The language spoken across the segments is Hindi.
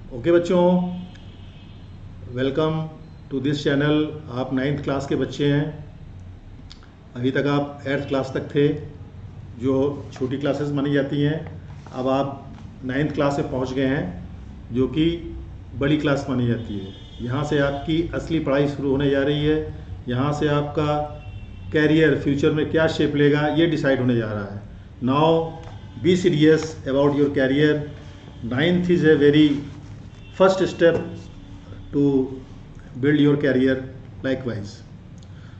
ओके बच्चों, वेलकम टू दिस चैनल। आप 9th क्लास के बच्चे हैं। अभी तक आप 8th क्लास तक थे, जो छोटी क्लासेस मानी जाती हैं। अब आप 9th क्लास में पहुंच गए हैं, जो कि बड़ी क्लास मानी जाती है। यहाँ से आपकी असली पढ़ाई शुरू होने जा रही है। यहाँ से आपका कैरियर फ्यूचर में क्या शेप लेगा ये डिसाइड होने जा रहा है। Now be serious about your career. 9th is a very first step to build your career likewise.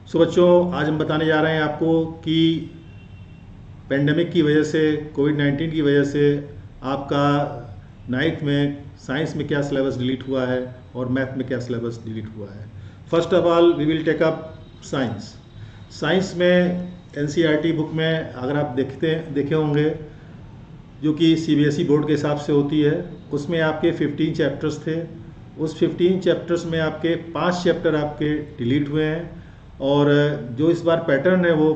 So बच्चों, आज हम बताने जा रहे हैं आपको कि पेंडेमिक की वजह से, कोविड-19 की वजह से आपका 9th में साइंस में क्या सिलेबस डिलीट हुआ है और मैथ में क्या सिलेबस डिलीट हुआ है। First of all we will take up science. Science में NCERT बुक में अगर आप देखे होंगे, जो कि CBSE बोर्ड के हिसाब से होती है, उसमें आपके 15 चैप्टर्स थे। उस 15 चैप्टर्स में आपके 5 चैप्टर आपके डिलीट हुए हैं। और जो इस बार पैटर्न है वो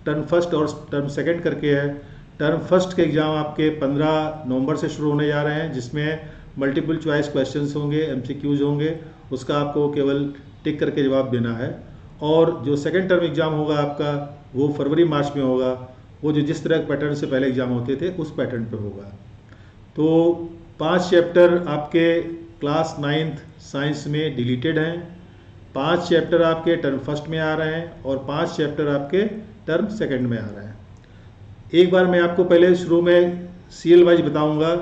टर्म फर्स्ट और टर्म सेकंड करके है। टर्म फर्स्ट के एग्ज़ाम आपके 15 नवंबर से शुरू होने जा रहे हैं, जिसमें मल्टीपल चॉइस क्वेश्चंस होंगे, MCQs होंगे। उसका आपको केवल टिक करके जवाब देना है। और जो सेकंड टर्म एग्ज़ाम होगा आपका, वो फरवरी मार्च में होगा। वो जो जिस तरह के पैटर्न से पहले एग्ज़ाम होते थे उस पैटर्न पे होगा। तो 5 चैप्टर आपके क्लास 9th साइंस में डिलीटेड हैं। 5 चैप्टर आपके टर्म फर्स्ट में आ रहे हैं और 5 चैप्टर आपके टर्म सेकंड में आ रहे हैं। एक बार मैं आपको पहले शुरू में CL वाइज बताऊंगा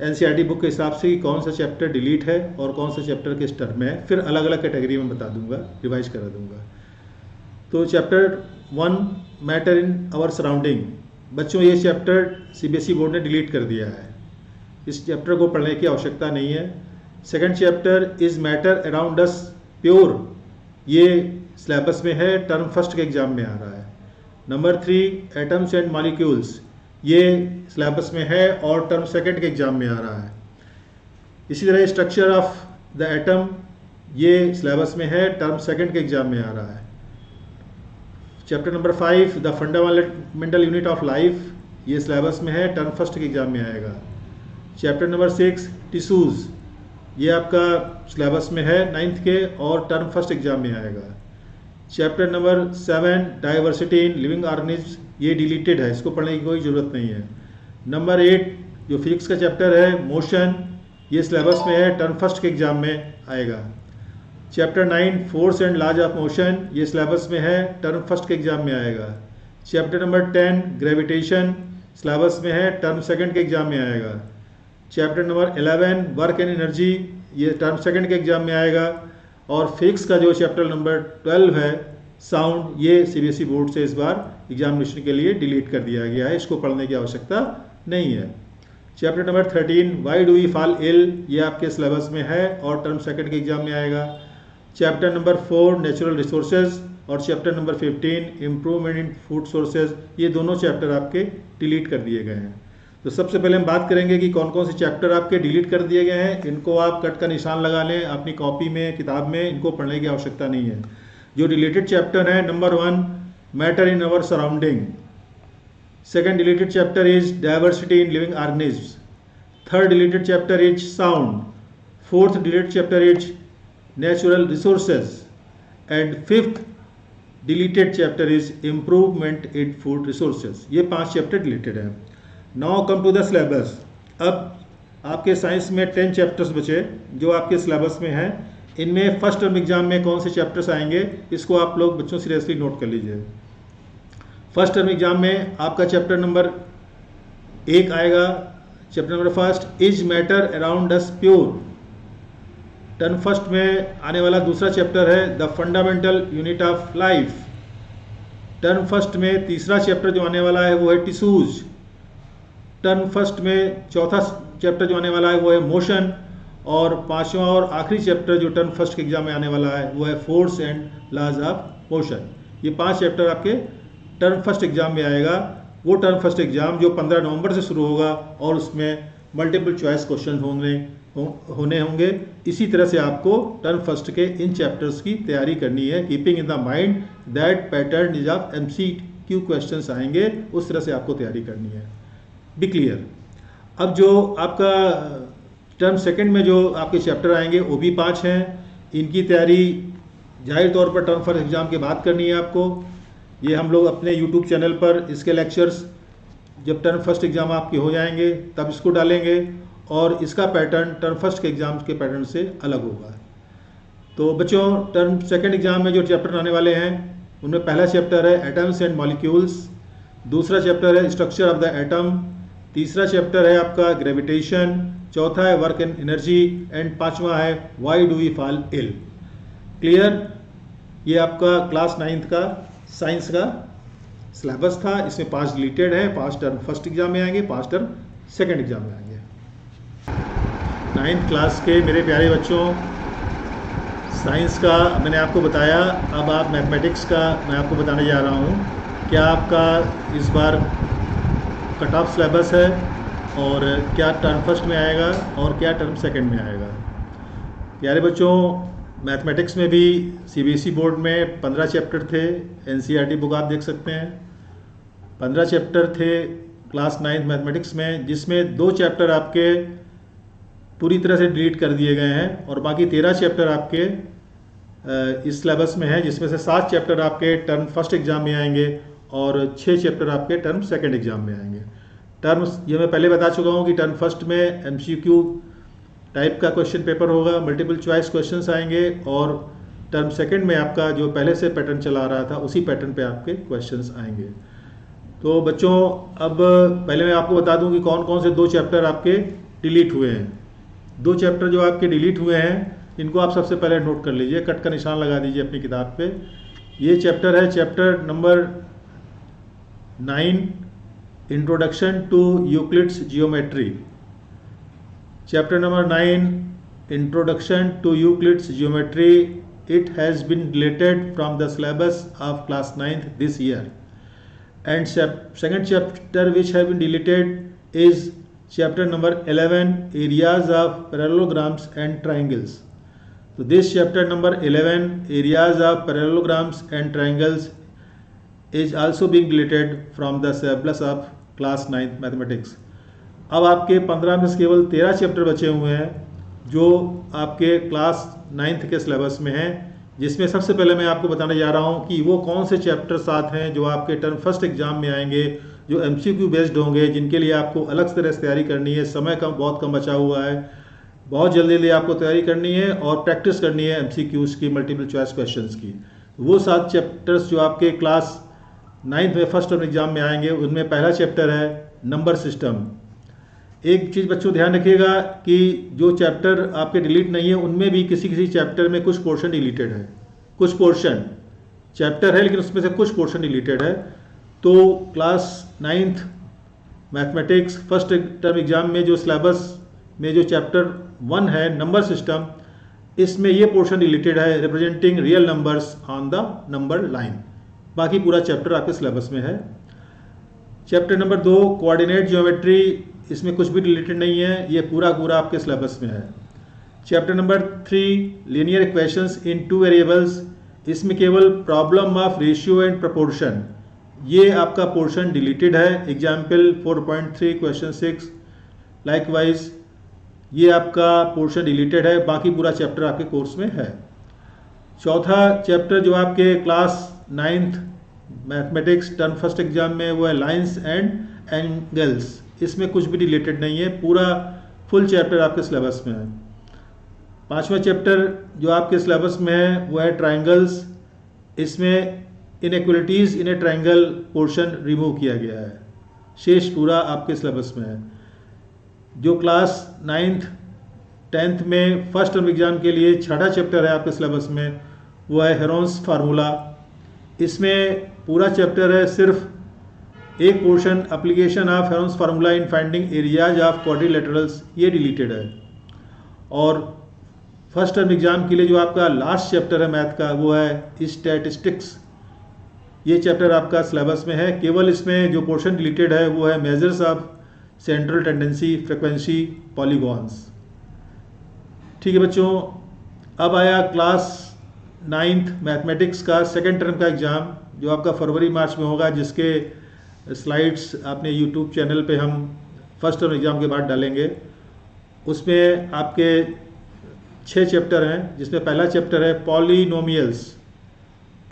NCERT बुक के हिसाब से कि कौन सा चैप्टर डिलीट है और कौन सा चैप्टर किस टर्म में है। फिर अलग अलग कैटेगरी में बता दूंगा, रिवाइज करा दूंगा। तो chapter 1 matter in our surrounding. बच्चों, ये चैप्टर CBSE बोर्ड ने डिलीट कर दिया है। इस चैप्टर को पढ़ने की आवश्यकता नहीं है। Second chapter is matter around us pure, ये सिलेबस में है, टर्म फर्स्ट के एग्जाम में आ रहा है। नंबर 3 एटम्स एंड मॉलिक्यूल्स, ये सिलेबस में है और टर्म सेकंड के एग्जाम में आ रहा है। इसी तरह स्ट्रक्चर ऑफ द एटम, ये सिलेबस में है, टर्म सेकंड के एग्जाम में आ रहा है। Chapter number 5 the fundamental unit of life, ये सिलेबस में है, टर्म फर्स्ट के एग्जाम में आएगा। चैप्टर नंबर 6 टिश्यूज़, ये आपका सिलेबस में है 9th के और टर्म फर्स्ट एग्जाम में आएगा। Chapter number 7 diversity in living organism, ये डिलीटेड है, इसको पढ़ने की कोई ज़रूरत नहीं है। नंबर 8 जो फिजिक्स का चैप्टर है मोशन, ये सिलेबस में है, टर्म फर्स्ट के एग्जाम में आएगा। Chapter 9 force and laws of motion, ये सिलेबस में है, टर्म फर्स्ट के एग्जाम में आएगा। चैप्टर नंबर 10 ग्रेविटेशन, सिलेबस में है, टर्म सेकंड के एग्जाम में आएगा। Chapter number 11 work and energy, ये टर्म सेकंड के एग्जाम में आएगा। और फिजिक्स का जो चैप्टर नंबर 12 है साउंड, ये CBSE बोर्ड से इस बार एग्जामिनेशन के लिए डिलीट कर दिया गया है, इसको पढ़ने की आवश्यकता नहीं है। Chapter number 13 why do we fall ill, ये आपके सिलेबस में है और टर्म सेकंड के एग्जाम में आएगा। चैप्टर नंबर 4 नेचुरल रिसोर्सेज और chapter number 15 improvement in food sources, ये दोनों चैप्टर आपके डिलीट कर दिए गए हैं। तो सबसे पहले हम बात करेंगे कि कौन कौन से चैप्टर आपके डिलीट कर दिए गए हैं। इनको आप कट का निशान लगा लें अपनी कॉपी में, किताब में, इनको पढ़ने की आवश्यकता नहीं है। जो डिलीटेड चैप्टर है, number 1 matter in our surrounding. Second deleted chapter is diversity in living organism. Third deleted chapter is sound. Fourth deleted chapter is natural resources and fifth deleted chapter is improvement in food resources. ये 5 चैप्टर डिलीटेड हैं। Now come to the syllabus. अब आपके साइंस में 10 चैप्टर्स बचे जो आपके सिलेबस में हैं। इनमें फर्स्ट टर्म एग्जाम में कौन से चैप्टर्स आएंगे, इसको आप लोग बच्चों सीरियसली नोट कर लीजिए। फर्स्ट टर्म एग्जाम में आपका चैप्टर नंबर 1 आएगा। Chapter number 1 is matter around us pure. Term first में आने वाला दूसरा चैप्टर है the fundamental unit of life. Term first में तीसरा चैप्टर जो आने वाला है वो है टिश्यूज। टर्म फर्स्ट में चौथा चैप्टर जो आने वाला है वो है मोशन। और 5वां और आखिरी चैप्टर जो टर्म फर्स्ट के एग्जाम में आने वाला है वो है force and laws of motion. ये 5 चैप्टर आपके टर्म फर्स्ट एग्जाम में आएगा। वो टर्म फर्स्ट एग्जाम जो 15 नवंबर से शुरू होगा और उसमें मल्टीपल चॉइस क्वेश्चन होने होंगे। इसी तरह से आपको टर्म फर्स्ट के इन चैप्टर्स की तैयारी करनी है। Keeping in the mind that pattern is of MCQ questions आएंगे, उस तरह से आपको तैयारी करनी है। Be clear. अब जो आपका टर्म सेकंड में जो आपके चैप्टर आएंगे वो भी 5 हैं। इनकी तैयारी जाहिर तौर पर टर्म फर्स्ट एग्ज़ाम के बाद करनी है आपको। ये हम लोग अपने यूट्यूब चैनल पर इसके लेक्चर्स जब टर्म फर्स्ट एग्ज़ाम आपके हो जाएंगे तब इसको डालेंगे, और इसका पैटर्न टर्म फर्स्ट के एग्ज़ाम के पैटर्न से अलग होगा। तो बच्चों, टर्म सेकंड एग्ज़ाम में जो चैप्टर आने वाले हैं उनमें पहला चैप्टर है एटम्स एंड मॉलिक्यूल्स, दूसरा चैप्टर है स्ट्रक्चर ऑफ द एटम, तीसरा चैप्टर है आपका ग्रेविटेशन, चौथा है वर्क एंड एनर्जी, एंड पांचवा है why do we fall ill. Clear? ये आपका क्लास 9th का साइंस का सिलेबस था। इसमें 5 डिलीटेड है, 5 टर्म फर्स्ट एग्जाम में आएंगे, 5 टर्म सेकंड एग्जाम में आएंगे। 9th क्लास के मेरे प्यारे बच्चों, साइंस का मैंने आपको बताया। अब आप मैथमेटिक्स का मैं आपको बताने जा रहा हूँ क्या आपका इस बार कट ऑफ सिलेबस है, और क्या टर्म फर्स्ट में आएगा और क्या टर्म सेकंड में आएगा। प्यारे बच्चों, मैथमेटिक्स में भी सीबीएसई बोर्ड में 15 चैप्टर थे। एनसीईआरटी बुक आप देख सकते हैं। 15 चैप्टर थे क्लास 9th मैथमेटिक्स में, जिसमें 2 चैप्टर आपके पूरी तरह से डिलीट कर दिए गए हैं, और बाकी 13 चैप्टर आपके इस सिलेबस में हैं, जिसमें से 7 चैप्टर आपके टर्म फर्स्ट एग्जाम में आएंगे और 6 चैप्टर आपके टर्म सेकंड एग्जाम में आएंगे। टर्म्स ये मैं पहले बता चुका हूँ कि टर्म फर्स्ट में एमसीक्यू टाइप का क्वेश्चन पेपर होगा, मल्टीपल चॉइस क्वेश्चंस आएंगे, और टर्म सेकंड में आपका जो पहले से पैटर्न चला रहा था उसी पैटर्न पे आपके क्वेश्चंस आएंगे। तो बच्चों, अब पहले मैं आपको बता दूं कि कौन कौन से 2 चैप्टर आपके डिलीट हुए हैं। 2 चैप्टर जो आपके डिलीट हुए हैं इनको आप सबसे पहले नोट कर लीजिए, कट का निशान लगा दीजिए अपनी किताब पे। ये चैप्टर है chapter number 9, introduction to Euclid's geometry. Chapter number 9, Introduction to Euclid's Geometry. It has been deleted from the syllabus of class 9th this year. And second chapter which have been deleted is chapter number 11, Areas of Parallelograms and Triangles. So this chapter number 11, Areas of Parallelograms and Triangles, is also being deleted from the syllabus of class 9th Mathematics. अब आपके 15 में से केवल 13 चैप्टर बचे हुए हैं जो आपके क्लास 9th के सिलेबस में हैं, जिसमें सबसे पहले मैं आपको बताने जा रहा हूं कि वो कौन से चैप्टर साथ हैं जो आपके टर्म फर्स्ट एग्जाम में आएंगे, जो एमसीक्यू बेस्ड होंगे, जिनके लिए आपको अलग तरह से तैयारी करनी है। समय बहुत कम बचा हुआ है, बहुत जल्दी आपको तैयारी करनी है और प्रैक्टिस करनी है एमसीक्यूज़ की, मल्टीपल चॉइस क्वेश्चंस की। वो 7 चैप्टर्स जो आपके क्लास 9th में फर्स्ट टर्म एग्जाम में आएंगे, उनमें पहला चैप्टर है नंबर सिस्टम। एक चीज़ बच्चों ध्यान रखिएगा कि जो चैप्टर आपके डिलीट नहीं है उनमें भी किसी किसी चैप्टर में कुछ पोर्शन डिलीटेड है, कुछ पोर्शन चैप्टर है लेकिन उसमें से कुछ पोर्शन डिलीटेड है। तो class 9th mathematics first term exam में जो सिलेबस में जो चैप्टर 1 है नंबर सिस्टम, इसमें ये पोर्शन डिलीटेड है, representing real numbers on the number line. बाकी पूरा चैप्टर आपके सिलेबस में है। चैप्टर नंबर 2, कोऑर्डिनेट ज्योमेट्री, इसमें कुछ भी डिलीटेड नहीं है, ये पूरा आपके सिलेबस में है। चैप्टर नंबर 3, लीनियर इक्वेशंस इन 2 वेरिएबल्स, इसमें केवल problem of ratio and proportion, ये आपका पोर्शन डिलीटेड है। एग्जाम्पल 4.3 क्वेश्चन 6 लाइकवाइज ये आपका पोर्शन डिलीटेड है, बाकी पूरा चैप्टर आपके कोर्स में है। चौथा चैप्टर जो आपके class 9th mathematics term first exam में वो है लाइन्स एंड एंगल्स, इसमें कुछ भी रिलेटेड नहीं है, पूरा फुल चैप्टर आपके सिलेबस में है। 5वां चैप्टर जो आपके सिलेबस में है वो है ट्रायंगल्स, इसमें इनइक्वलिटीज़ इन ए ट्रायंगल पोर्शन रिमूव किया गया है, शेष पूरा आपके सिलेबस में है। जो क्लास 9th 10th में फर्स्ट टर्म एग्जाम के लिए 6ठा चैप्टर है आपके सिलेबस में, वो है हेरोन्स फार्मूला। इसमें पूरा चैप्टर है, सिर्फ एक portion application of Heron's formula in finding areas of quadrilaterals, ये डिलीटेड है। और फर्स्ट टर्म एग्जाम के लिए जो आपका लास्ट चैप्टर है मैथ का वो है स्टैटिस्टिक्स, ये चैप्टर आपका सिलेबस में है। केवल इसमें जो पोर्शन डिलीटेड है वो है measures of central tendency, frequency, polygons. ठीक है बच्चों, अब आया क्लास 9th मैथमेटिक्स का सेकेंड टर्म का एग्ज़ाम जो आपका फरवरी मार्च में होगा, जिसके स्लाइड्स आपने यूट्यूब चैनल पे हम फर्स्ट टर्म एग्ज़ाम के बाद डालेंगे। उसमें आपके 6 चैप्टर हैं, जिसमें पहला चैप्टर है पॉलिनोमियल्स।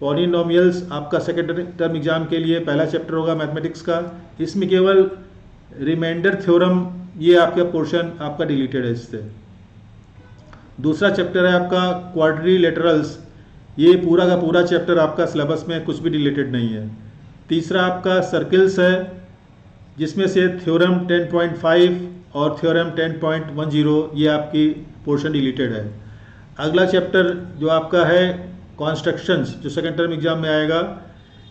पॉलिनोमियल्स आपका सेकेंड टर्म एग्जाम के लिए पहला चैप्टर होगा मैथमेटिक्स का। इसमें केवल रिमाइंडर थ्योरम, ये आपका पोर्शन आपका डिलीटेड है इससे। दूसरा चैप्टर है आपका क्वाड्रिलेटरल्स, ये पूरा का पूरा चैप्टर आपका सिलेबस में कुछ भी रिलेटेड नहीं है। तीसरा आपका सर्किल्स है, जिसमें से थ्योरम 10.5 और थ्योरम 10.10 ये आपकी पोर्शन डिलीटेड है। अगला चैप्टर जो आपका है कॉन्स्ट्रक्शंस, जो सेकेंड टर्म एग्जाम में आएगा,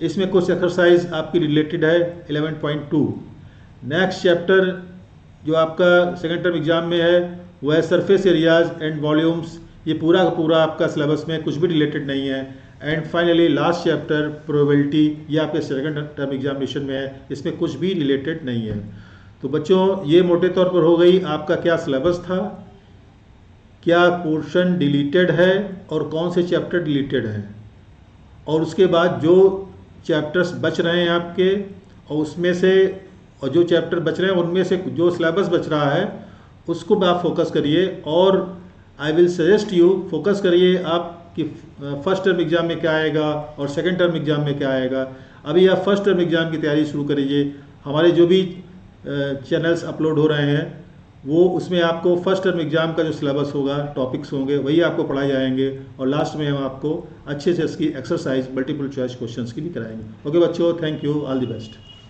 इसमें कुछ एक्सरसाइज आपकी रिलेटेड है 11.2। नेक्स्ट चैप्टर जो आपका सेकेंड टर्म एग्जाम में है वो है सरफेस एरियाज एंड वॉल्यूम्स, ये पूरा का पूरा आपका सिलेबस में कुछ भी रिलेटेड नहीं है। And finally last chapter probability, ये आपके सेकेंड टर्म एग्जामिनेशन में है, इसमें कुछ भी रिलेटेड नहीं है। तो बच्चों, ये मोटे तौर पर हो गई आपका क्या सिलेबस था, क्या पोर्शन डिलीटेड है और कौन से चैप्टर डिलीटेड हैं, और उसके बाद जो चैप्टर्स बच रहे हैं आपके, और उसमें से और जो चैप्टर बच रहे हैं उनमें से जो सिलेबस बच रहा है उसको भी आप फोकस करिए। और I will suggest you, focus करिए आप कि फर्स्ट टर्म एग्जाम में क्या आएगा और सेकंड टर्म एग्जाम में क्या आएगा। अभी आप फर्स्ट टर्म एग्जाम की तैयारी शुरू करिए। हमारे जो भी चैनल्स अपलोड हो रहे हैं वो उसमें आपको फर्स्ट टर्म एग्जाम का जो सिलेबस होगा, टॉपिक्स होंगे, वही आपको पढ़ाए जाएंगे, और लास्ट में हम आपको अच्छे से इसकी एक्सरसाइज मल्टीपल चॉइस क्वेश्चंस की भी कराएंगे। ओके बच्चों, thank you, all the best.